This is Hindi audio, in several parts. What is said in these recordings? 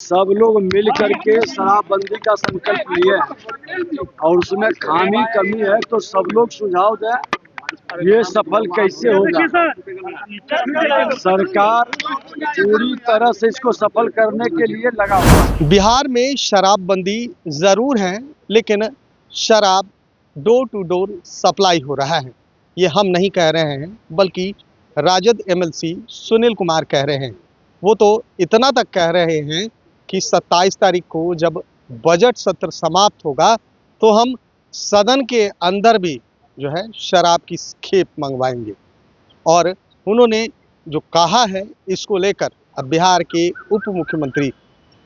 सब लोग मिल करके शराबबंदी का संकल्प लिए हैं और उसमें खामी कमी है तो सब लोग सुझाव दें। ये सफल कैसे होगा? सरकार पूरी तरह से इसको सफल करने के लिए लगा हुआ है। बिहार में शराबबंदी जरूर है, लेकिन शराब डोर टू डोर सप्लाई हो रहा है। ये हम नहीं कह रहे हैं, बल्कि राजद एमएलसी सुनील कुमार कह रहे हैं। वो तो इतना तक कह रहे हैं कि 27 तारीख को जब बजट सत्र समाप्त होगा तो हम सदन के अंदर भी जो है शराब की खेप मंगवाएंगे। और उन्होंने जो कहा है इसको लेकर अब बिहार के उप मुख्यमंत्री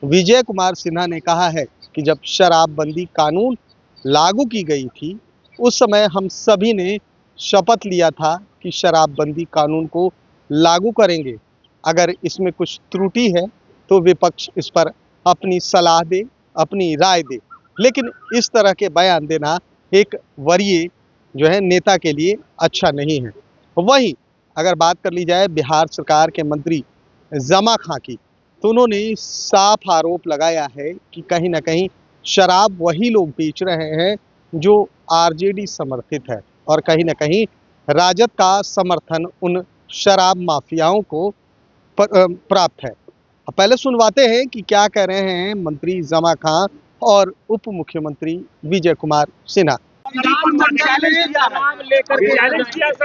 विजय कुमार सिन्हा ने कहा है कि जब शराबबंदी कानून लागू की गई थी उस समय हम सभी ने शपथ लिया था कि शराबबंदी कानून को लागू करेंगे। अगर इसमें कुछ त्रुटि है तो विपक्ष इस पर अपनी सलाह दे, अपनी राय दे, लेकिन इस तरह के बयान देना एक वरीय जो है नेता के लिए अच्छा नहीं है। वहीं अगर बात कर ली जाए बिहार सरकार के मंत्री जमा खां की, तो उन्होंने साफ आरोप लगाया है कि कहीं ना कहीं शराब वही लोग बेच रहे हैं जो आरजेडी समर्थित है और कहीं ना कहीं राजद का समर्थन उन शराब माफियाओं को प्राप्त है। अब पहले सुनवाते हैं कि क्या कह रहे हैं मंत्री जमा खां और उप मुख्यमंत्री विजय कुमार सिन्हा।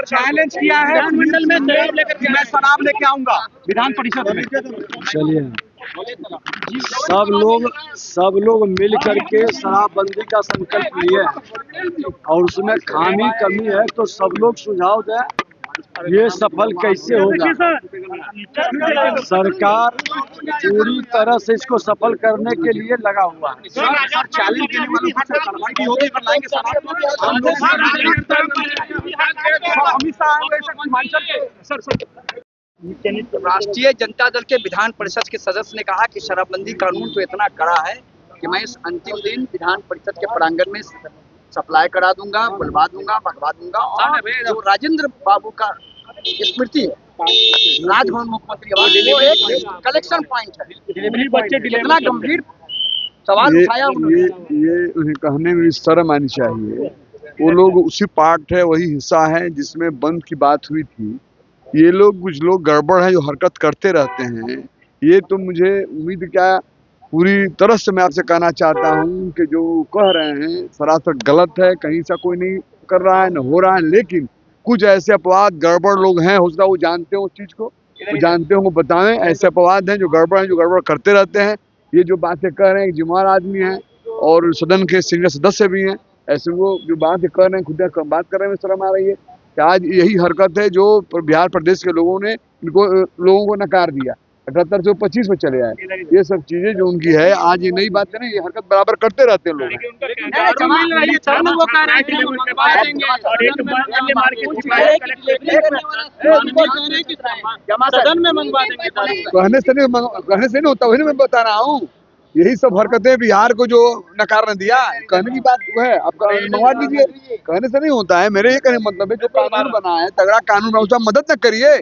चैलेंज किया है मंडल में मैं शराब लेके आऊंगा विधान परिषद में। चलिए, सब लोग मिल करके शराबबंदी का संकल्प लिए हैं और उसमें खामी कमी है तो सब लोग सुझाव दें। ये सफल कैसे होगा? सरकार पूरी तरह से इसको सफल करने के लिए लगा हुआ है। चैलेंज देने वालों पर कार्रवाई भी होगी अगर लाएंगे राष्ट्रीय जनता दल के विधान परिषद के सदस्य ने कहा कि शराबबंदी कानून तो इतना कड़ा है कि मैं इस अंतिम दिन विधान परिषद के प्रांगण में सप्लाई करा दूंगा, बुलवा दूंगा, भगवा दूंगा। और जो राजेंद्र बाबू का स्मृति राजभवन मुख्यमंत्री वो एक कलेक्शन पॉइंट है। इतना गंभीर सवाल उठाया उन्होंने। ये उन्हें कहने में शर्म आनी चाहिए। वो लोग उसी पार्ट है, वही हिस्सा है जिसमें बंद की बात हुई थी। ये लोग कुछ लोग गड़बड़ हैं जो हरकत करते रहते हैं। ये तो मुझे उम्मीद क्या पूरी तरह से मैं आपसे कहना चाहता हूँ कि जो कह रहे हैं सरासर गलत है। कहीं से कोई नहीं कर रहा है, न हो रहा है, लेकिन कुछ ऐसे अपवाद गड़बड़ लोग हैं, हो सकता है वो जानते हो उस चीज को, वो जानते हो वो बताएं। ऐसे अपवाद हैं जो गड़बड़ करते रहते हैं। ये जो बातें कह रहे हैं जिम्मेदार आदमी है और सदन के सीनियर सदस्य भी हैं, ऐसे वो जो बातें कर रहे हैं खुद बात कर रहे हैं, शर्म आ रही है कि आज यही हरकत है जो बिहार प्रदेश के लोगों ने लोगों को नकार दिया। 78 से 25 में चले आए। ये सब चीजें जो उनकी है, आज ये नई बात है ना, ये हरकत बराबर करते रहते हैं लोग। कहने से नहीं होता, वही मैं बता रहा हूँ। यही सब हरकतें बिहार को जो नकार दिया, कहने की बात है। आप मंगवा दीजिए, कहने से नहीं होता है। मेरे ये कहने मतलब है जो कानून बना है, तगड़ा कानून बना, उसका मदद न करिए।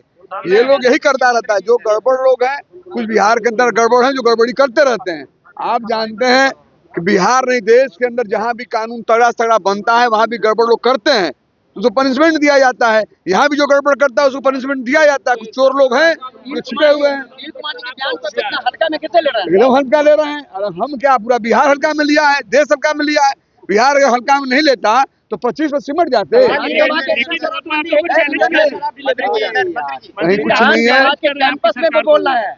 ये लोग यही करता रहता है। जो गड़बड़ लोग हैं, कुछ बिहार के अंदर गड़बड़ है जो गड़बड़ी करते रहते हैं। आप जानते हैं कि बिहार नहीं देश के अंदर जहाँ भी कानून तगड़ा बनता है वहाँ भी गड़बड़ लोग करते हैं, उसको पनिशमेंट दिया जाता है। यहाँ भी जो गड़बड़ करता है उसको पनिशमेंट दिया जाता है। कुछ चोर लोग हैं जो छिपे हुए हैं, एकदम हल्का ले रहे हैं। और हम क्या पूरा बिहार हल्का में लिया है, देश हल्का में लिया है। बिहार अगर हल्का में नहीं लेता तो 25 में सिमट जाते। कहीं कुछ नहीं है,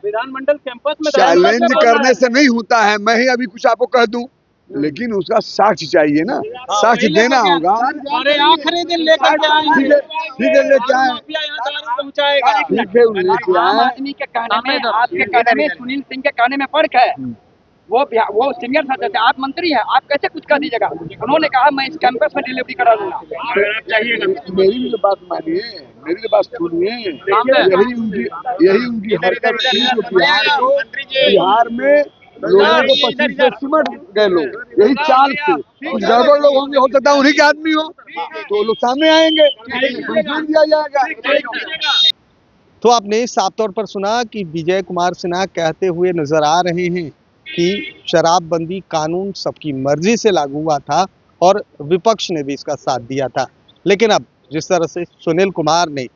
विधानमंडल कैंपस में चैलेंज करने से नहीं होता है। मैं ही अभी कुछ आपको कह दूं, लेकिन उसका साक्ष्य चाहिए ना, साक्ष्य देना होगा। आखिरी दिन लेकर के आएंगे, ठीक है लेके आए, ठीक है लेके आम आए। आदमी के कहने में, आपके कहने में, सुनील सिंह के कहने में फर्क है। वो सीनियर सदस्य, आप मंत्री हैं, आप कैसे कुछ कर दीजिएगा? उन्होंने कहा मैं इस कैंपस में डिलीवरी करा दूंगा। मेरी भी बात मानिए, मेरी भी बात सुनिए। यही उनकी हरकत थी जो बिहार में लोगों को 25 से सिमट गए लोग। यही चाल थी। कुछ गड़बड़ लोग होंगे, हो सकता है उन्हीं के आदमी हो, तो लोग सामने आएंगे, दिया जाएगा। तो आपने साफ तौर पर सुना कि विजय कुमार सिन्हा कहते हुए नजर आ रहे हैं कि शराबबंदी कानून सबकी मर्जी से लागू हुआ था और विपक्ष ने भी इसका साथ दिया था। लेकिन अब जिस तरह से सुनील कुमार ने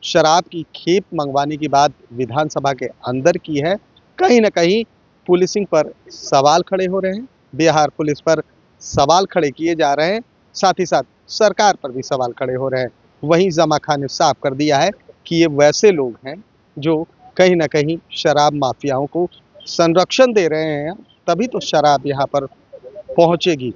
शराब की खेप मंगवाने की बात विधानसभा के अंदर की है, कहीं ना कहीं पुलिसिंग पर सवाल खड़े हो रहे हैं, बिहार पुलिस पर सवाल खड़े किए जा रहे हैं, साथ ही साथ सरकार पर भी सवाल खड़े हो रहे हैं। वहीं जमा खान ने साफ कर दिया है कि ये वैसे लोग हैं जो कहीं ना कहीं शराब माफियाओं को संरक्षण दे रहे हैं, तभी तो शराब यहाँ पर पहुंचेगी।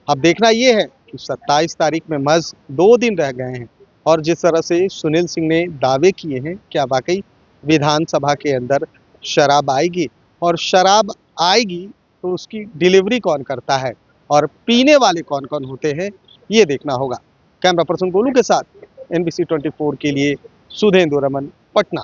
अब देखना ये है कि 27 तारीख में महज 2 दिन रह गए हैं और जिस तरह से सुनील सिंह ने दावे किए हैं, क्या वाकई विधानसभा के अंदर शराब आएगी, और शराब आएगी तो उसकी डिलीवरी कौन करता है और पीने वाले कौन कौन होते हैं, ये देखना होगा। कैमरा पर्सन गोलू के साथ NBC 24 के लिए सुधेंदु रमन, पटना।